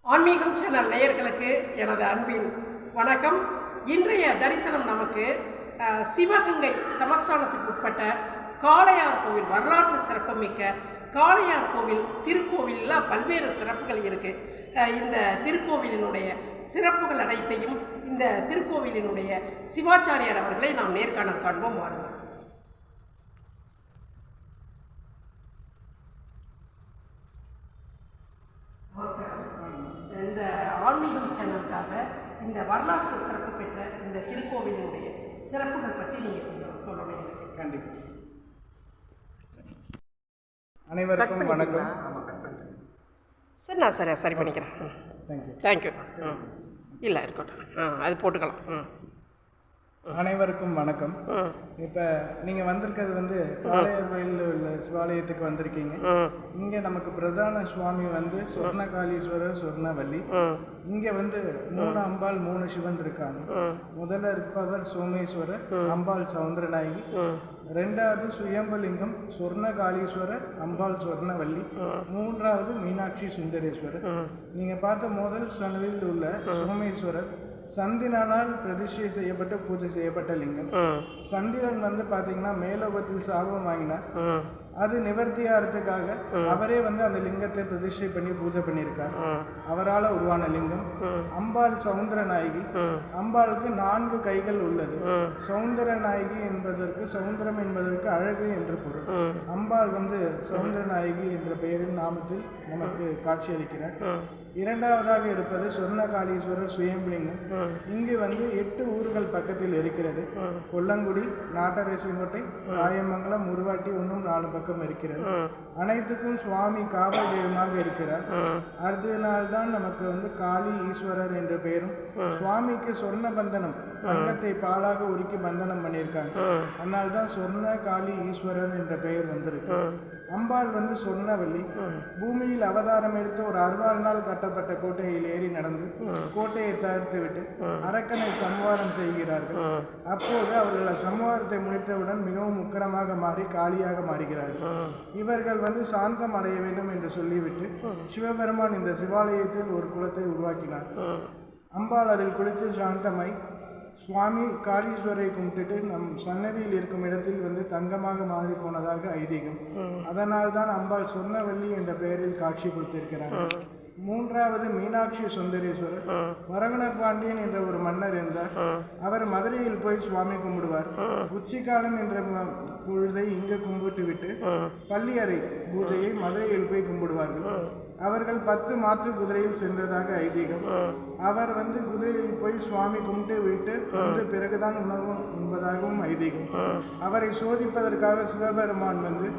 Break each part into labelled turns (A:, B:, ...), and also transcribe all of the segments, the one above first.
A: ஆன்மீகம் சேனல் நேயர்களுக்கு எனது அன்பின் வணக்கம். இன்றைய தரிசனம் நமக்கு சிவகங்கை சமஸ்தானத்துக்கு உட்பட்ட காளையார் கோவில், வரலாற்று சிறப்புமிக்க காளையார் கோவில் திருக்கோவிலில் பல்வேறு சிறப்புகள் இருக்குது. இந்த திருக்கோவிலினுடைய சிறப்புகள் அனைத்தையும் இந்த திருக்கோவிலினுடைய சிவாச்சாரியார் அவர்களை நாம் நேர்காணல் காண்போம். வாருங்கள். இந்த ஆன்மீகம் சேனலுக்காக இந்த வரலாற்று சிறப்பு பெற்ற இந்த திருக்கோவிலினுடைய சிறப்புகள் பற்றி நீங்கள் கொஞ்சம் சொல்லணும் எனக்கு.
B: கண்டிப்பாக. அனைவருக்கும் வணக்கம்.
A: சரி, நான் சரி பண்ணிக்கிறேன். தேங்க்யூ. இல்லை இருக்கட்டும், அது போட்டுக்கலாம்.
B: அனைவருக்கும் வணக்கம். இப்போ நீங்கள் வந்திருக்கிறது காளையார் கோயிலில் உள்ள சிவாலயத்துக்கு வந்திருக்கீங்க. இங்கே நமக்கு பிரதான சுவாமி சொர்ணகாளீஸ்வரர், சொர்ணவல்லி. இங்கே 3 அம்பாள் 3 சிவன் இருக்காங்க. முதல்ல இருப்பவர் சோமேஸ்வரர், அம்பாள் சவுந்தரநாயகி. ரெண்டாவது சுயம்பலிங்கம் சொர்ணகாளீஸ்வரர், அம்பாள் சொர்ணவல்லி. மூன்றாவது மீனாட்சி சுந்தரேஸ்வரர். நீங்கள் பார்த்த முதல் சன்னதியில் உள்ள சோமேஸ்வரர் சந்திரனால் பிரதிஷ்டை செய்யப்பட்டு பூஜை செய்யப்பட்ட லிங்கம். சந்திரன் பார்த்தீங்கன்னா மேலோகத்தில் சாபம் வாங்கினார். அது நிவர்த்தியாகிறதுக்காக அவரே அந்த லிங்கத்தை பிரதிஷ்டை பண்ணி பூஜை பண்ணியிருக்கார். அவரால் உருவான லிங்கம். அம்பாள் சவுந்தரநாயகி. அம்பாளுக்கு 4 கைகள் உள்ளது. சவுந்தரநாயகி என்பதற்கு, சவுந்தரம் என்பதற்கு அழகு என்று பொருள். அம்பாள் சவுந்தரநாயகி என்ற பெயரில் நாமத்தில் நமக்கு காட்சியளிக்கிறார். இரண்டாவதாக இருப்பது சொர்ணகாளீஸ்வரர் சுயம்பலிங்கம். இங்கு 8 ஊர்கள் பக்கத்தில் இருக்கிறது. கொல்லங்குடி, நாட்டரசிங்கோட்டை, ராயமங்கலம், உருவாட்டி, ஒன்றும் 4 பக்கம் இருக்கிறது. அனைத்துக்கும் சுவாமி காவல் தெய்வமாக இருக்கிறார். அதனால்தான் நமக்கு காளி ஈஸ்வரர் என்ற பெயரும், சுவாமிக்கு சொர்ண பந்தனம், தங்கத்தை பாலாக உருக்கி பந்தனம் பண்ணியிருக்காங்க. அதனால்தான் சொர்ண காளி ஈஸ்வரர் என்ற பெயர் வந்திருக்கு. அம்பாள் சொர்ணவல்லி. பூமியில் அவதாரம் எடுத்து ஒரு 60 நாள் கட்டப்பட்ட கோட்டையில் ஏறி நடந்து கோட்டையை தகர்த்து விட்டு அரக்கனை சம்ஹாரம் செய்கிறார்கள். அப்போது அவர்கள் சம்ஹாரத்தை முடித்தவுடன் மிகவும் உக்கிரமாக மாறி காளியாக மாறுகிறார்கள். இவர்கள் சாந்தம் அடைய வேண்டும் என்று சொல்லிவிட்டு சிவபெருமான் இந்த சிவாலயத்தில் ஒரு குளத்தை உருவாக்கினார். அம்பாள் அதில் குளித்து சாந்தமாய் சுவாமி காளீஸ்வரை கும்பிட்டுட்டு நம் சன்னதியில் இருக்கும் இடத்தில் தங்கமாக மாறி போனதாக ஐதீகம். அதனால் தான் அம்பாள் சொர்ணவல்லி என்ற பெயரில் காட்சி கொடுத்திருக்கிறாங்க. மூன்றாவது மீனாட்சி சுந்தரேஸ்வரர். வரகுண பாண்டியன் என்ற ஒரு மன்னர் இருந்தார். அவர் மதுரையில் போய் சுவாமி கும்பிடுவார். உச்சிக்காலம் என்ற பொழுதை இங்கு கும்பிட்டு விட்டு பள்ளியறை பூஜையை மதுரையில் போய் கும்பிடுவார்கள். அவர்கள் 10 மாற்று குதிரையில் சென்றதாக ஐதீகம். அவர் குதிரையில் போய் சுவாமி கும்பிட்டு விட்டு பிறகுதான் உணவு என்பதாகவும் ஐதீகம். அவரை சோதிப்பதற்காக சிவபெருமான் அங்கு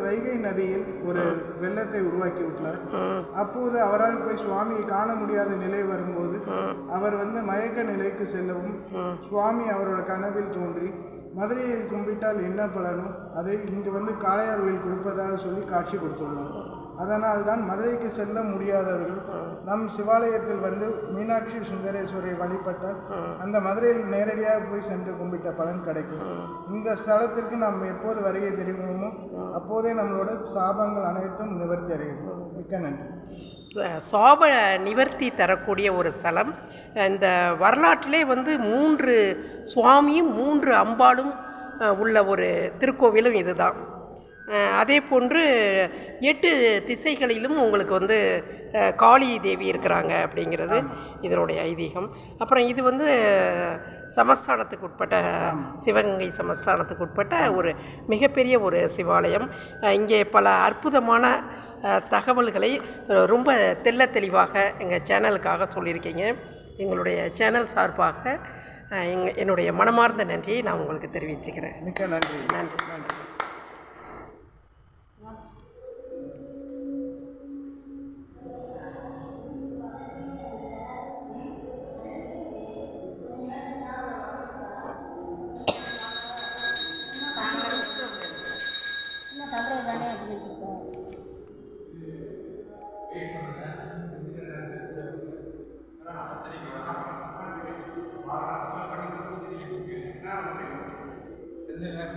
B: வைகை நதியில் ஒரு வெள்ளத்தை உருவாக்கி விட்டார். அப்போது அவரால் போய் சுவாமியை காண முடியாத நிலை வரும்போது அவர் மயக்க நிலைக்கு செல்லவும் சுவாமி அவரோட கனவில் தோன்றி மதுரையில் கும்பிட்டால் என்ன பலனோ அதை இங்கு காளையார் கோயில் கொடுப்பதாக சொல்லி காட்சி கொடுத்துள்ளார். அதனால் தான் மதுரைக்கு செல்ல முடியாதவர்கள் நம் சிவாலயத்தில் மீனாட்சி சுந்தரேஸ்வரை வழிபட்டால் அந்த மதுரையில் நேரடியாக போய் சென்று கும்பிட்ட பலன் கிடைக்கும். இந்த ஸ்தலத்திற்கு நாம் எப்போது வருகை தெரியுமோ அப்போதே நம்மளோட சாபங்கள் அனைத்தும் நிவர்த்தி அடைகிறது. மிக்க நன்றி.
A: சாப நிவர்த்தி தரக்கூடிய ஒரு ஸ்தலம். இந்த வரலாற்றிலே 3 சுவாமியும் 3 அம்பாளும் உள்ள ஒரு திருக்கோவிலும் இதுதான். அதே போன்று 8 திசைகளிலும் உங்களுக்கு காளி தேவி இருக்கிறாங்க அப்படிங்கிறது இதனுடைய ஐதீகம். அப்புறம் இது சமஸ்தானத்துக்கு உட்பட்ட, சிவகங்கை சமஸ்தானத்துக்கு உட்பட்ட ஒரு மிகப்பெரிய ஒரு சிவாலயம். இங்கே பல அற்புதமான தகவல்களை ரொம்ப தெளிவாக எங்கள் சேனலுக்காக சொல்லியிருக்கீங்க. எங்களுடைய சேனல் சார்பாக என்னுடைய மனமார்ந்த நன்றியை நான் உங்களுக்கு தெரிவிச்சுக்கிறேன்.
B: மிக்க நன்றி.
A: நன்றி. நன்றி.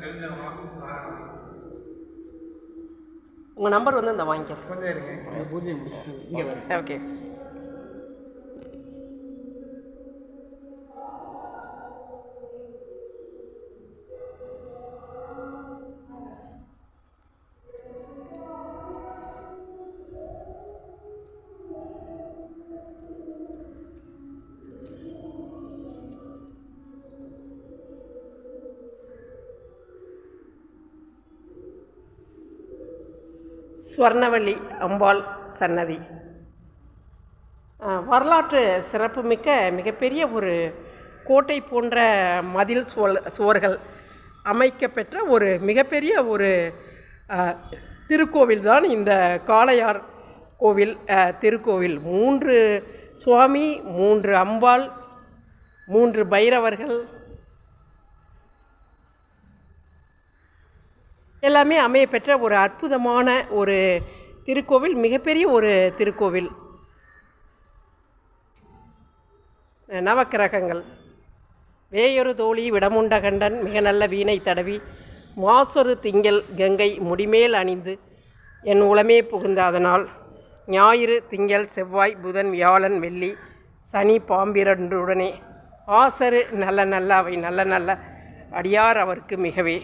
C: தெரிஞ்சவங்க
A: உங்கள் நம்பர் வந்து இந்த வாங்கிக்கிறேன்.
B: கொஞ்சம் இருங்க, பூஜை முடிச்சுட்டு இங்கே வரேன்.
A: ஓகே. ஸ்வர்ணவள்ளி அம்பாள் சன்னதி வரலாற்று சிறப்புமிக்க மிகப்பெரிய ஒரு கோட்டை போன்ற மதில் சுவர்கள் அமைக்கப்பெற்ற ஒரு மிகப்பெரிய ஒரு திருக்கோவில் தான் இந்த காளையார் கோவில் திருக்கோவில். 3 சுவாமி, 3 அம்பாள், 3 பைரவர்கள் எல்லாமே அமையப்பெற்ற ஒரு அற்புதமான ஒரு திருக்கோவில், மிகப்பெரிய ஒரு திருக்கோவில். நவக்கிரகங்கள் வேயொரு தோழி விடமுண்டகண்டன் மிக நல்ல வீணை தடவி மாசொரு திங்கள் கங்கை முடிமேல் அணிந்து என் உளமே புகுந்த அதனால் ஞாயிறு திங்கள் செவ்வாய் புதன் வியாழன் வெள்ளி சனி பாம்பிரண்டுடனே ஆசரு நல்ல நல்ல அவை நல்ல நல்ல அடியார் அவருக்கு மிகவே.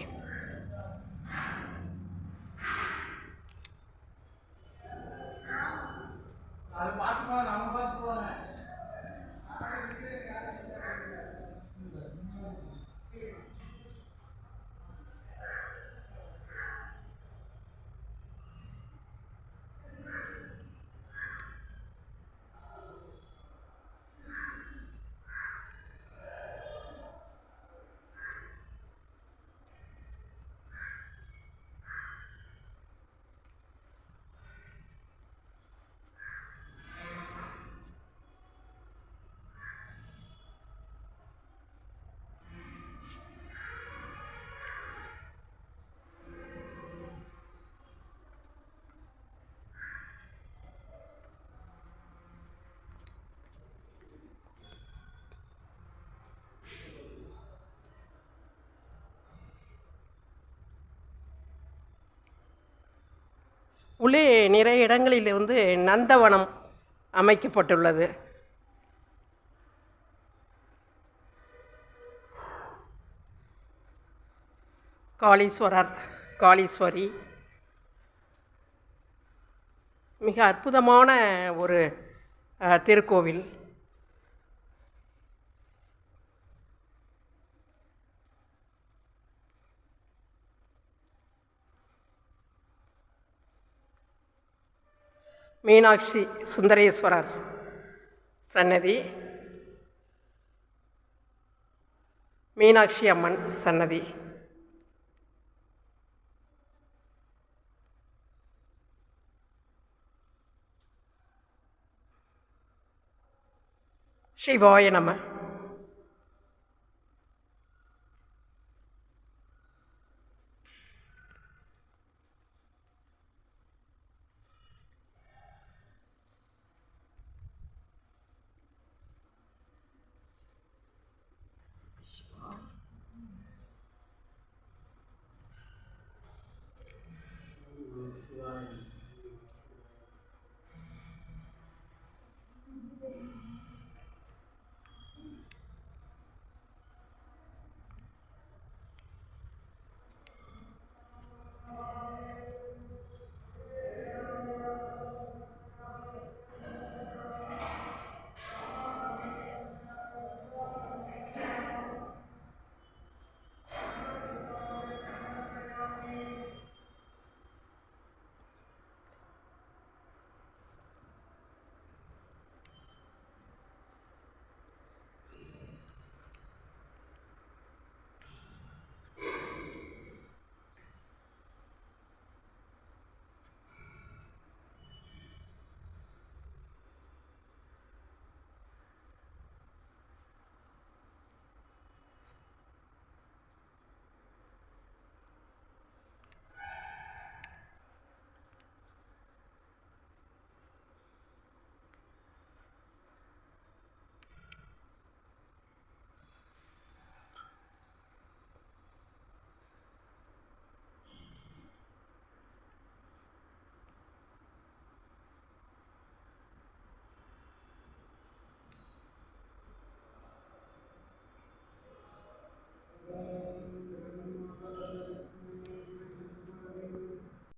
A: உள்ளே நிறைய இடங்களில் வந்து நந்தவனம் அமைக்கப்பட்டுள்ளது. காளீஸ்வரர், காளீஸ்வரி மிக அற்புதமான ஒரு திருக்கோவில். மீனாட்சி சுந்தரேஸ்வரர் சன்னதி, மீனாட்சி அம்மன் சன்னதி, சிவாய நம.